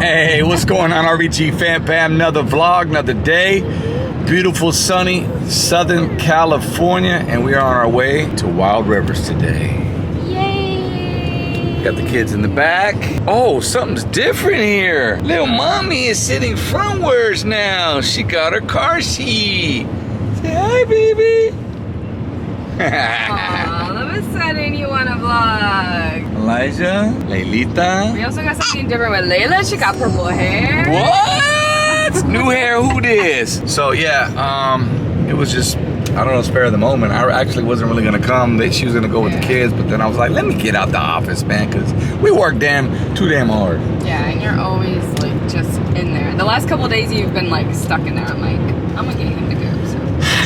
Hey, what's going on, RVG Fam Bam? Another vlog, another day. Beautiful, sunny Southern California, and we are on our way to Wild Rivers today. Yay! Got the kids in the back. Oh, something's different here. Little mommy is sitting frontwards now. She got her car seat. Say hi, baby. All of a sudden you want to vlog. Elijah, Leilita. We also got something different with Layla. She got purple hair. What? New hair, who this? So yeah, it was just, I don't know, spare of the moment. I actually wasn't really gonna come. She was gonna go with the kids, but then I was like, let me get out the office, man, because we work too damn hard. Yeah, and you're always like just in there. The last couple of days you've been like stuck in there. I'm like, I'm gonna get him to go. So.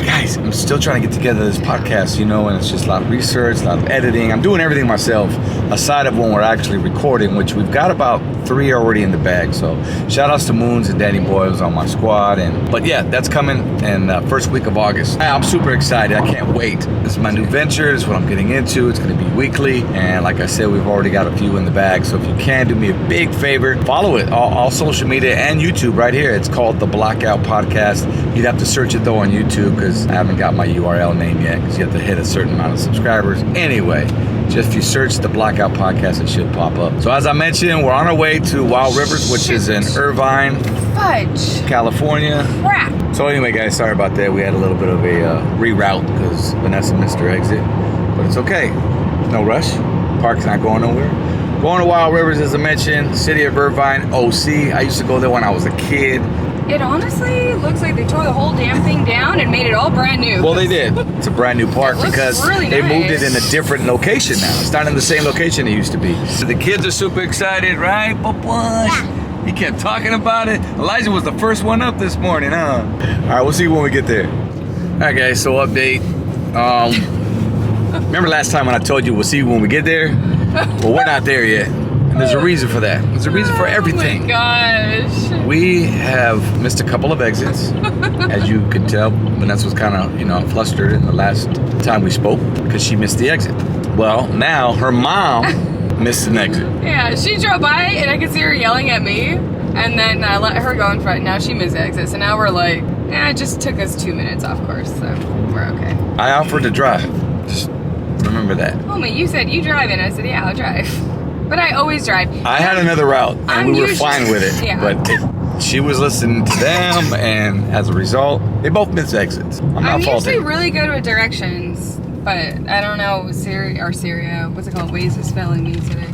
Guys, I'm still trying to get together this podcast, you know, and it's just a lot of research, a lot of editing. I'm doing everything myself, aside of when we're actually recording, which we've got about 3 already in the bag. So shout outs to Moons and Danny Boyles on my squad. But yeah, that's coming in first week of August. I'm super excited. I can't wait. This is my new venture. This is what I'm getting into. It's going to be weekly. And like I said, we've already got a few in the bag. So if you can, do me a big favor. Follow it. All social media and YouTube right here. It's called The Blackout Podcast. You'd have to search it though on YouTube because I haven't got my URL name yet because you have to hit a certain amount of subscribers. Anyway, just if you search The Blackout Podcast, it should pop up. So as I mentioned, we're on our way to Wild Rivers, which is in IRVINE, California. Crap. So anyway, guys, sorry about that. We had a little bit of a reroute because Vanessa missed her exit, but it's okay. No rush. Park's not going nowhere. Going to Wild Rivers, as I mentioned, city of IRVINE, OC. I used to go there when I was a kid. It honestly looks like they tore the whole damn thing down and made it all brand new. Well, they did. It's a brand new park because really they nice. moved it in a different location now. It's not in the same location it used to be. So the kids are super excited, right, Papush? Yeah. He kept talking about it. Elijah was the first one up this morning, huh? All right, we'll see when we get there. All right, guys, so update. Remember last time when I told you we'll see when we get there? Well, we're not there yet. And there's a reason for that. There's a reason for everything. Oh my gosh. We have missed a couple of exits. As you can tell, Vanessa was kind of, flustered in the last time we spoke because she missed the exit. Well, now her mom missed an exit. Yeah, she drove by and I could see her yelling at me. And then I let her go in front. Now she missed the exit. So now we're like, it just took us 2 minutes off course. So we're okay. I offered to drive. Just remember that. Homie, you said you drive and I said, yeah, I'll drive. But I always drive. I had another route, and we were fine with it. Yeah. But she was listening to them, and as a result, they both missed exits. I'm usually really good with directions, but I don't know, Syria, what's it called? Waze is failing me today.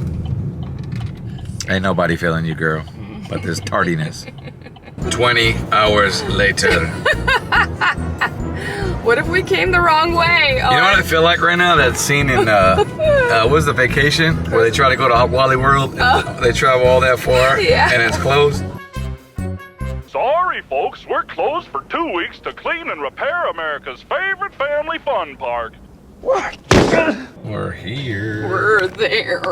Ain't nobody failing you, girl, but this tardiness. 20 hours later. What if we came the wrong way? You know what I feel like right now? That scene in, what's the Vacation? Where they try to go to Wally World. They travel all that far, and it's closed. Sorry, folks, we're closed for 2 weeks to clean and repair America's favorite family fun park. What? We're here. We're there.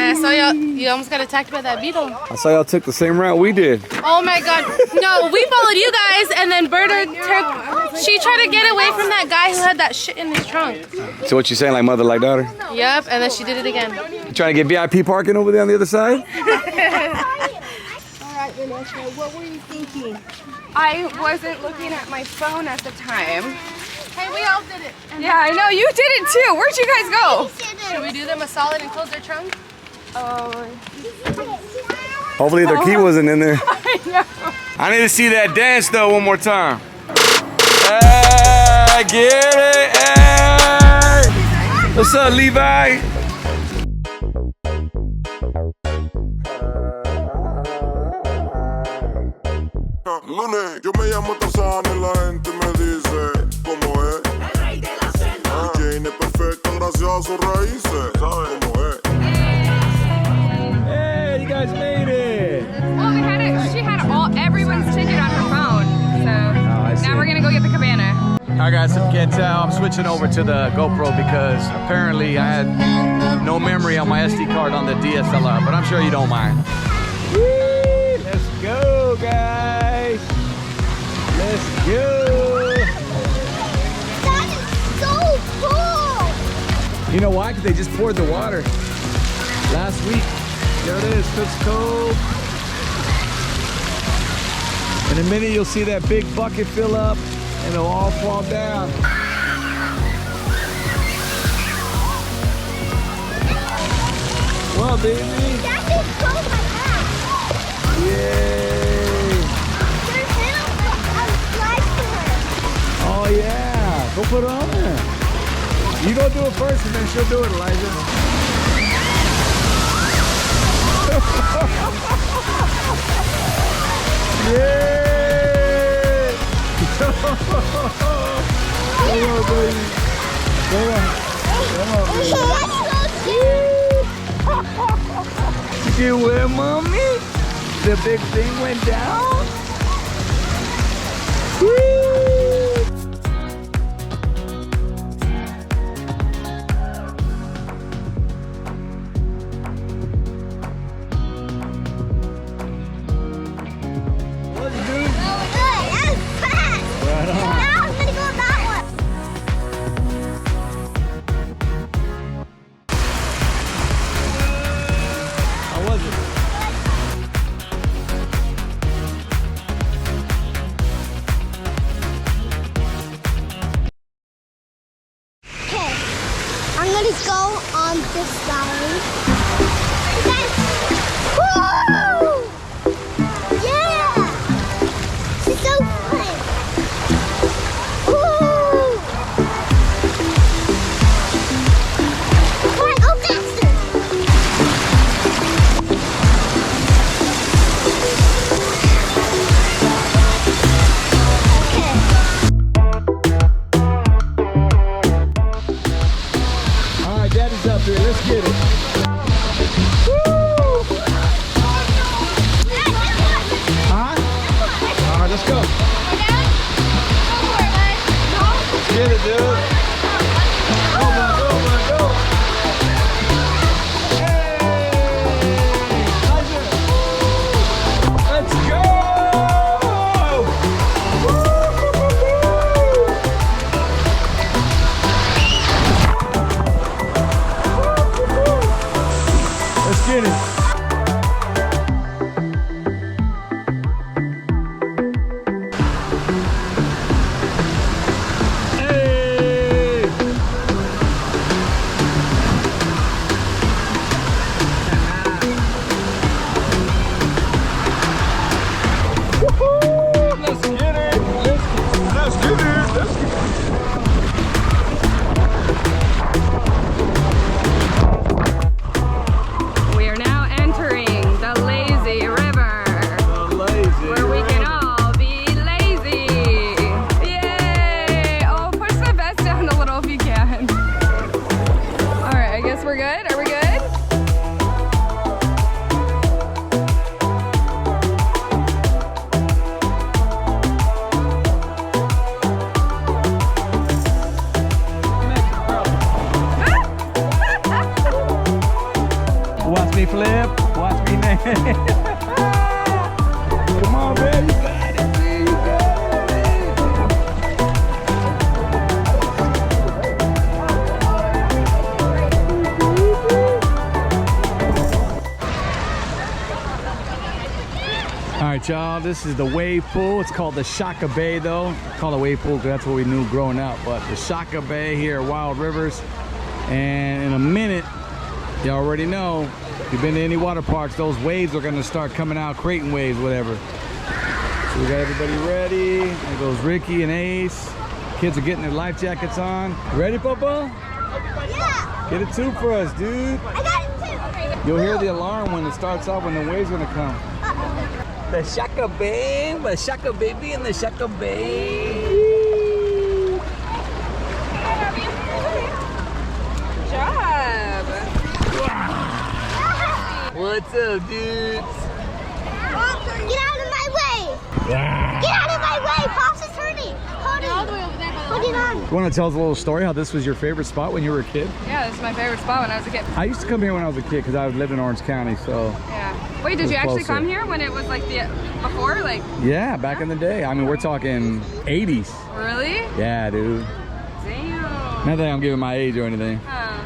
I saw you almost got attacked by that beetle. I saw y'all took the same route we did. Oh my god. No, we followed you guys and then Berta she tried to get away from that guy who had that shit in his trunk. So what you saying, like mother, like daughter? Yep, and then she did it again. You trying to get VIP parking over there on the other side? Alright, Vanessa, what were you thinking? I wasn't looking at my phone at the time. Hey, we all did it. Yeah, I know, you did it too. Where'd you guys go? Should we do them a solid and close their trunk? Hopefully their key wasn't in there. I know. I need to see that dance though one more time. Hey, get it, hey! What's up, Levi? Lunes, yo me llamo Tarzán y la gente me dice cómo es. El rey de la selva. Jane es perfecta gracias a sus raíces. ¿Sabes cómo es? Hey, you guys made it. Well, she had everyone's ticket on her phone. So now we're gonna go get the cabana. Alright guys, if you can't tell, I'm switching over to the GoPro because apparently I had no memory on my SD card on the DSLR, but I'm sure you don't mind. Woo, let's go, guys. Let's go. That is so cool! You know why? Because they just poured the water last week. There it is, Cook's Cove. In a minute, you'll see that big bucket fill up, and it'll all fall down. Well, baby. That is so my back. Yay. There's little slides for her. Oh, yeah. Go put it on there. You go do it first, and then she'll do it, Elijah. Yay! Come on, baby. Come on. Come on, baby. You get wet, mommy? The big thing went down? Woo! I'm gonna go on this side. Woo! Yeah! She's so fun. Woo! Come on, go faster! Okay. All right, Daddy's up here. Let's get it. Woo! Huh? All right, let's go. Let's get it, dude. Go, man, go, man, go. Hey! Elijah. Let's go! Let's get it. Hey! Woohoo! Let's get it. Let's get it. Let's get it. We are now entering the lazy river, where we can all be lazy. Yay! Oh, push the vest down a little if you can. All right, I guess we're good. Are we good? Watch me flip. Watch me now. Come on, baby. You got it. You got it. All right, y'all. This is the wave pool. It's called the Shaka Bay, though. I call it wave pool because that's what we knew growing up. But the Shaka Bay here at Wild Rivers. And in a minute, you already know, if you've been to any water parks, those waves are gonna start coming out, Creighton waves, whatever. So we got everybody ready. There goes Ricky and Ace. Kids are getting their life jackets on. Ready, Papa? Yeah! Get a tube for us, dude. I got it too! You'll hear the alarm when it starts off, when the waves gonna come. The Shaka Bay, the Shaka Baby and the Shaka Bay. Good job. What's up, dudes? Get out of my way! Get out of my way! Pops is hurting! Hold it! Hold it on! You want to tell us a little story how this was your favorite spot when you were a kid? Yeah, this is my favorite spot when I was a kid. I used to come here when I was a kid because I lived in Orange County, so. Yeah. Wait, did was you actually closer. come here when it was like the before? Like, Yeah, back in the day. I mean, we're talking 80s. really? Yeah, dude. Damn. Not that I'm giving my age or anything. Huh.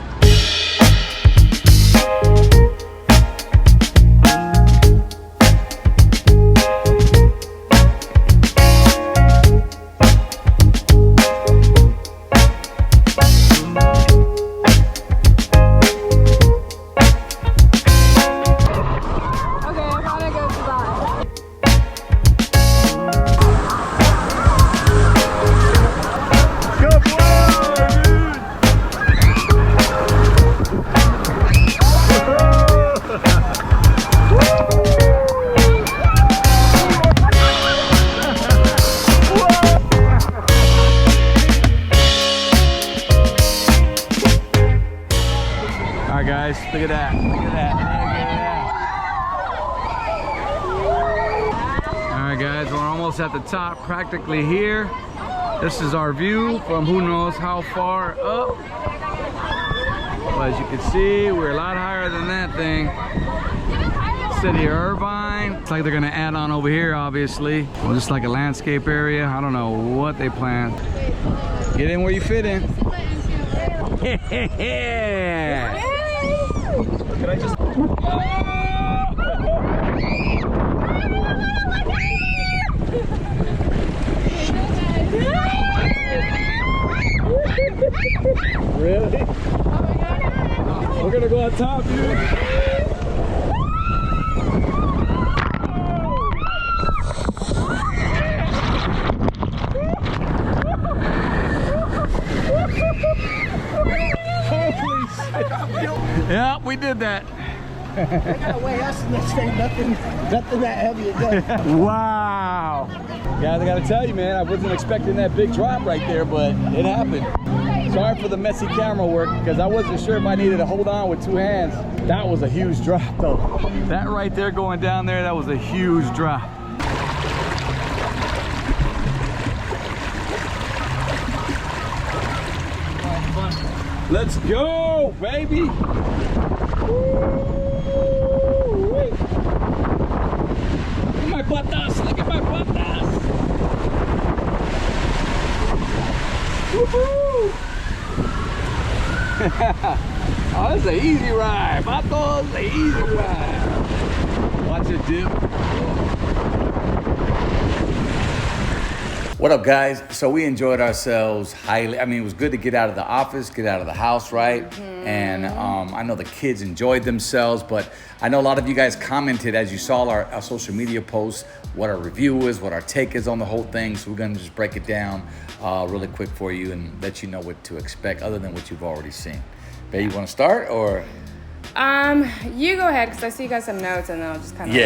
right, guys, look at that. Look at that. All right, guys, we're almost at the top, practically here. This is our view from who knows how far up. But as you can see, we're a lot higher than that thing. City of Irvine. It's like they're gonna add on over here, obviously. Well, just like a landscape area. I don't know what they plan. Get in where you fit in. Yeah. Can I just... Really? We're gonna go on top, dude. Yeah, we did that. They gotta weigh us in this thing. Nothing that heavy again. Wow. Guys, I gotta tell you, man, I wasn't expecting that big drop right there, but it happened. Sorry for the messy camera work, because I wasn't sure if I needed to hold on with two hands. That was a huge drop, though. That right there going down there, that was a huge drop. Let's go, baby! Woo-wee. Look at my patas! Look at my patas! Woohoo! Oh, this is an easy ride, patos! An easy ride. Watch it dip. What up, guys? So we enjoyed ourselves highly. I mean, it was good to get out of the office, get out of the house, right? And I know the kids enjoyed themselves, but I know a lot of you guys commented as you saw our social media posts, what our review is, what our take is on the whole thing. So we're gonna just break it down really quick for you and let you know what to expect other than what you've already seen. Babe, you wanna start or? You go ahead, because I see you got some notes, and then I'll just kind of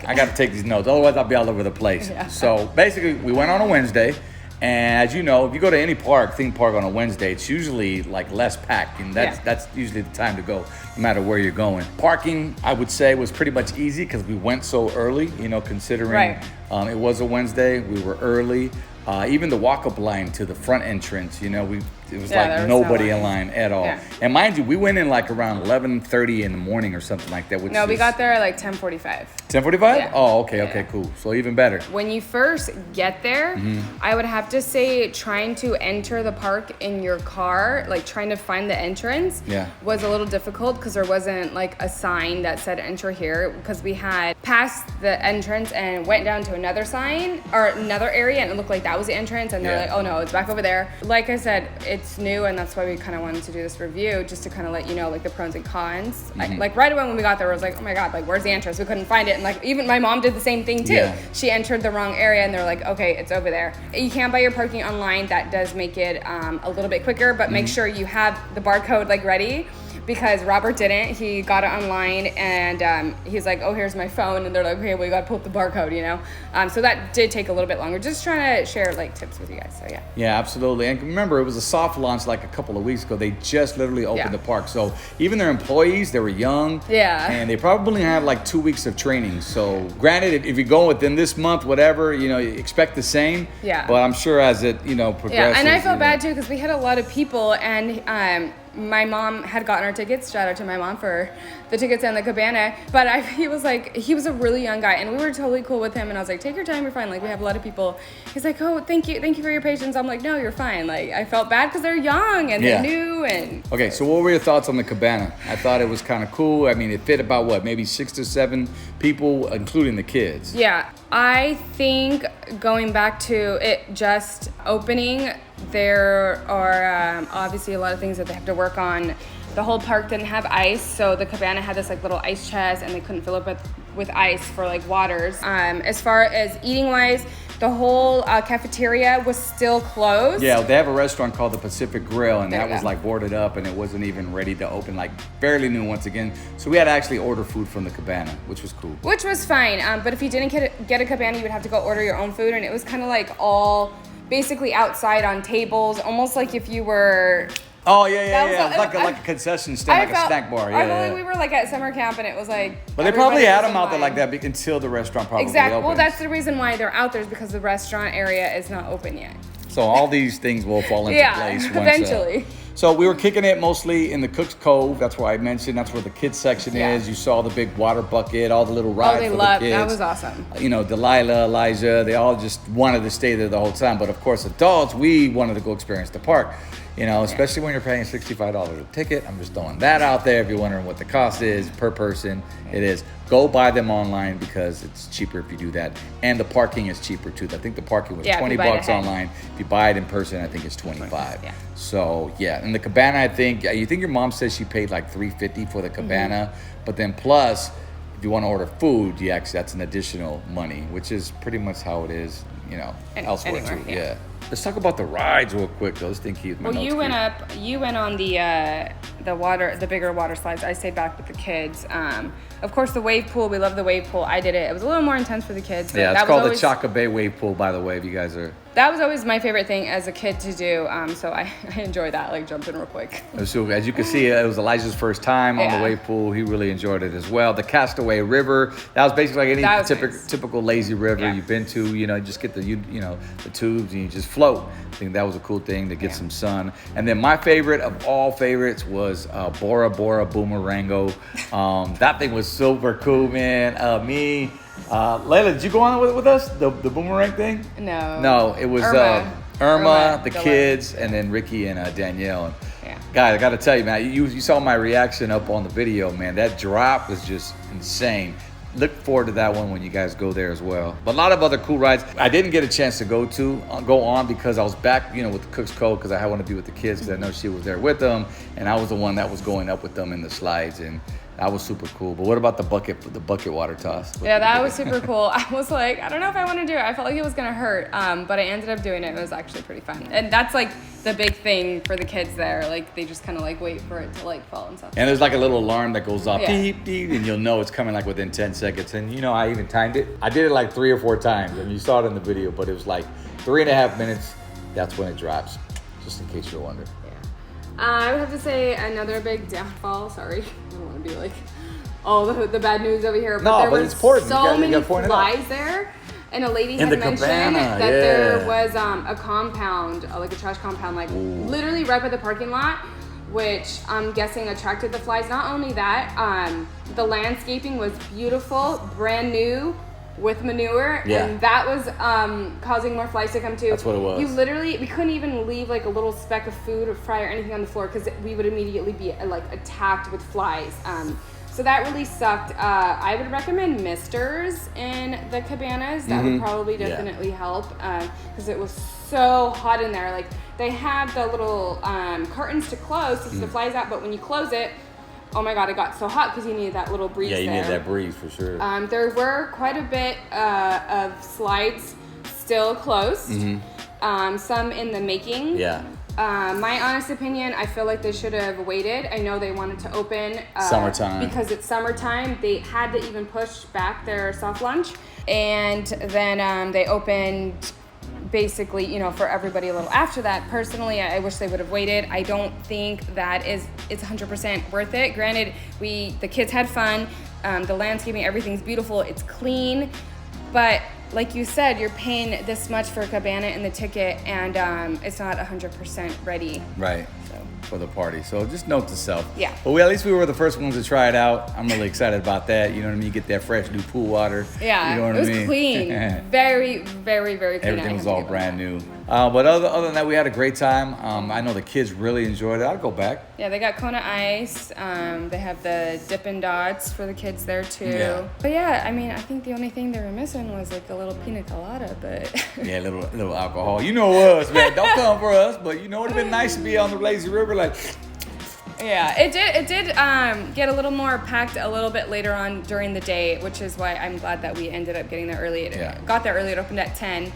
I got to take these notes, otherwise I'll be all over the place. Yeah. So basically, we went on a Wednesday, and as you know, if you go to any theme park on a Wednesday, it's usually like less packed, and that's usually the time to go, no matter where you're going. Parking, I would say, was pretty much easy because we went so early, you know, considering it was a Wednesday, we were early. Even the walk-up line to the front entrance, you know, it was like nobody in line at all. Yeah. And mind you, we went in like around 11:30 in the morning or something like that. No, we got there at like 10:45. 10:45? Yeah. Oh, okay, cool. So even better. When you first get there, I would have to say trying to enter the park in your car, like trying to find the entrance, was a little difficult because there wasn't like a sign that said enter here, because we had passed the entrance and went down to another sign or another area, and it looked like that was the entrance, and they're like, oh no, it's back over there. Like I said, it's new, and that's why we kind of wanted to do this review, just to kind of let you know like the pros and cons. Like right away when we got there, I was like, oh my god, like where's the entrance? We couldn't find it, and like even my mom did the same thing too. She entered the wrong area, and they're like, okay, it's over there. You can buy your parking online. That does make it a little bit quicker, but make sure you have the barcode like ready, because Robert didn't. He got it online, and he's like, oh, here's my phone, and they're like, okay, well, you gotta pull up the barcode, you know? So that did take a little bit longer. Just trying to share like tips with you guys, so yeah. Yeah, absolutely. And remember, it was a soft launch like a couple of weeks ago. They just literally opened the park. So even their employees, they were young. Yeah. And they probably had like 2 weeks of training. So granted, if you go within this month, whatever, you know, you expect the same. Yeah. But I'm sure as it, you know, progresses. Yeah, and I felt bad too, because we had a lot of people, and my mom had gotten our tickets. Shout out to my mom for the tickets and the cabana. But he was a really young guy, and we were totally cool with him. And I was like, take your time, you're fine. Like, we have a lot of people. He's like, oh, thank you for your patience. I'm like, no, you're fine. Like, I felt bad because they're young and they're new. And okay, so what were your thoughts on the cabana? I thought it was kind of cool. I mean, it fit about what, maybe 6 to 7 people, including the kids. Yeah, I think going back to it just opening, there are obviously a lot of things that they have to work on. The whole park didn't have ice, so the cabana had this like little ice chest, and they couldn't fill it with ice for like waters. As far as eating wise, the whole cafeteria was still closed. Yeah, they have a restaurant called the Pacific Grill, and that was like boarded up, and it wasn't even ready to open, like barely new once again. So we had to actually order food from the cabana, which was cool. Which was fine, but if you didn't get a cabana, you would have to go order your own food, and it was kind of like all basically outside on tables, almost like if you were Oh yeah, That was It's like a concession stand, like a snack bar. Yeah, I feel like we were like at summer camp, and it was like. But they probably had them was in out there like line. that until the restaurant probably Exactly. opens. Well, that's the reason why they're out there is because the restaurant area is not open yet. So all these things will fall into place once, eventually. So we were kicking it mostly in the Cook's Cove. That's where I mentioned. That's where the kids section is. You saw the big water bucket, all the little rides they for loved the kids. that was awesome. You know, Delilah, Elijah, they all just wanted to stay there the whole time. But of course, adults, we wanted to go experience the park. You know, especially when you're paying $65 a ticket. I'm just throwing that out there. If you're wondering what the cost is per person, it is. Go buy them online because it's cheaper if you do that. And the parking is cheaper too. I think the parking was 20 bucks online. If you buy it in person, I think it's 25. Yeah. So yeah, and the cabana, I think your mom says she paid like $350 for the cabana, but then plus, if you want to order food, that's an additional money, which is pretty much how it is, you know, elsewhere anywhere, too. yeah. Let's talk about the rides real quick though. Let's think Keith. Well, you went on the bigger water slides. I stayed back with the kids. Of course, the wave pool. We love the wave pool. I did it. It was a little more intense for the kids. Yeah, it's called the Chaka Bay Wave Pool, by the way. If you guys are. That was always my favorite thing as a kid to do. So I enjoyed that. Like jumping real quick. So as you can see, it was Elijah's first time on the wave pool. He really enjoyed it as well. The Castaway River. That was basically like any typical lazy river you've been to. You know, you just get the tubes and you just float. I think that was a cool thing to get some sun. And then my favorite of all favorites was Bora Bora Boomerango. That thing was super cool, man. Layla, did you go on with us, the boomerang thing? No, it was Irma, the kids, and then Ricky and Danielle. Guys, I got to tell you, man, you saw my reaction up on the video, man. That drop was just insane. Look forward to that one when you guys go there as well. But a lot of other cool rides I didn't get a chance to go on because I was back, with the Cook's Cove because I wanted to be with the kids because I know she was there with them, and I was the one that was going up with them in the slides, and that was super cool. But what about the bucket water toss? Yeah, that was super cool. I was like, I don't know if I want to do it. I felt like it was gonna hurt, but I ended up doing it. It was actually pretty fun, and that's like the big thing for the kids there. Like they just kind of like wait for it to like fall and stuff. And there's like a little alarm that goes off, beep, beep, and you'll know it's coming like within 10 seconds. And I even timed it. I did it like 3 or 4 times, and you saw it in the video. But it was like 3.5 minutes. That's when it drops. Just in case you're wondering. I would have to say another big downfall. Sorry, I don't want to be like, the bad news over here. But there were it's important. So many flies there. And a lady had mentioned that there was a compound, like a trash compound, like literally right by the parking lot, which I'm guessing attracted the flies. Not only that, the landscaping was beautiful, brand new, with manure, and that was causing more flies to come too. That's what it was. We couldn't even leave like a little speck of food or fry or anything on the floor because we would immediately be like attacked with flies. So that really sucked. I would recommend misters in the cabanas. That would probably definitely help because it was so hot in there. Like they have the little curtains to close to keep the flies out, but when you close it, oh my God, it got so hot because you needed that little breeze there. Yeah, you needed that breeze for sure. There were quite a bit of slides still closed. Some in the making. Yeah. My honest opinion, I feel like they should have waited. I know they wanted to open summertime because it's summertime. They had to even push back their soft launch, and then they opened basically, for everybody a little after that. Personally, I wish they would have waited. I don't think that it's 100% worth it. Granted, the kids had fun. The landscaping, everything's beautiful. It's clean, but like you said, you're paying this much for a cabana in the ticket, and it's not 100% ready. Right. For the party. So just note to self. Yeah. But at least we were the first ones to try it out. I'm really excited about that. You know what I mean? You get that fresh new pool water. Yeah. You know what it was I mean? Clean. Very, very, very clean. Everything was all brand new. But other than that, we had a great time. I know the kids really enjoyed it. I'd go back. Yeah, they got Kona Ice. They have the Dippin' Dots for the kids there too. Yeah. But yeah, I think the only thing they were missing was like a little pina colada, but yeah, a little alcohol. You know us, man. Don't come for us, but it would have been nice to be on the lazy river like. Yeah, it did get a little more packed a little bit later on during the day, which is why I'm glad that we ended up getting there early. Got there early. It opened at 10,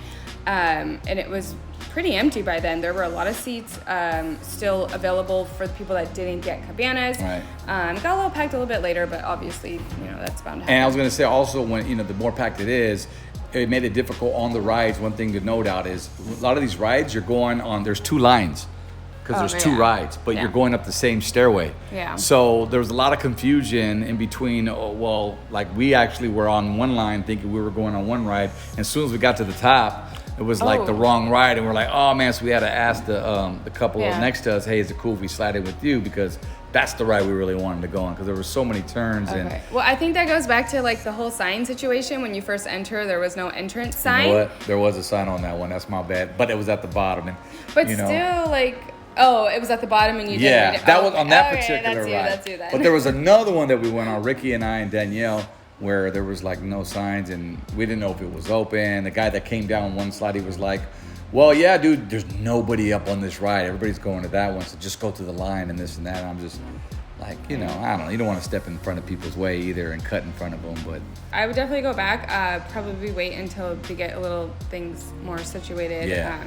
and it was pretty empty by then. There were a lot of seats still available for the people that didn't get cabanas. Right. It got a little packed a little bit later, but obviously, that's bound to happen. And I was going to say also when, the more packed it is, it made it difficult on the rides. One thing to note out is a lot of these rides you're going on, there's 2 lines. because there's 2 rides, but you're going up the same stairway. Yeah. So there was a lot of confusion in between. Oh, well, like we actually were on one line thinking we were going on one ride, and as soon as we got to the top, it was like the wrong ride, and we're like, oh man! So we had to ask the couple next to us, hey, is it cool if we slide in with you, because that's the ride we really wanted to go on, because there were so many turns. Okay. And well, I think that goes back to like the whole sign situation. When you first enter, there was no entrance sign. You know what? There was a sign on that one. That's my bad, but it was at the bottom. And but still, like, oh, it was at the bottom, and you didn't read it. That was on that particular ride. That's you then. But there was another one that we went on, Ricky and I and Danielle, where there was like no signs, and we didn't know if it was open. The guy that came down one slide, he was like, well, yeah, dude, there's nobody up on this ride. Everybody's going to that one, so just go to the line and this and that. And I'm just like, I don't know. You don't want to step in front of people's way either and cut in front of them, but I would definitely go back. Probably wait until we get a little things more situated. Yeah.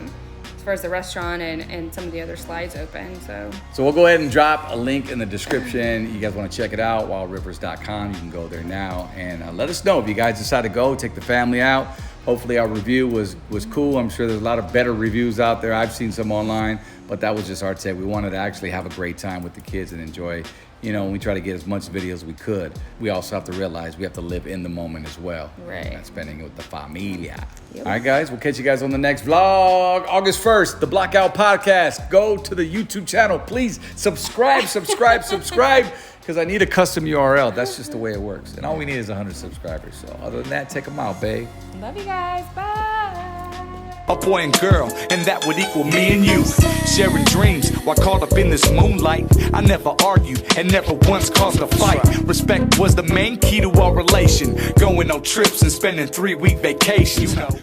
As far as the restaurant and some of the other slides open. So we'll go ahead and drop a link in the description. You guys want to check it out, wildrivers.com. You can go there now and let us know if you guys decide to go, take the family out. Hopefully our review was cool. I'm sure there's a lot of better reviews out there. I've seen some online, but that was just our take. We wanted to actually have a great time with the kids and enjoy. We try to get as much video as we could. We also have to realize we have to live in the moment as well. Right. And spending it with the familia. Yep. All right, guys. We'll catch you guys on the next vlog. August 1st, the Blackout Podcast. Go to the YouTube channel. Please subscribe, because I need a custom URL. That's just the way it works. And all we need is 100 subscribers. So other than that, take them out, babe. Love you guys. Bye. A boy and girl, and that would equal me and you. Sharing dreams while caught up in this moonlight. I never argued and never once caused a fight. Respect was the main key to our relation. Going on trips and spending 3-week vacations.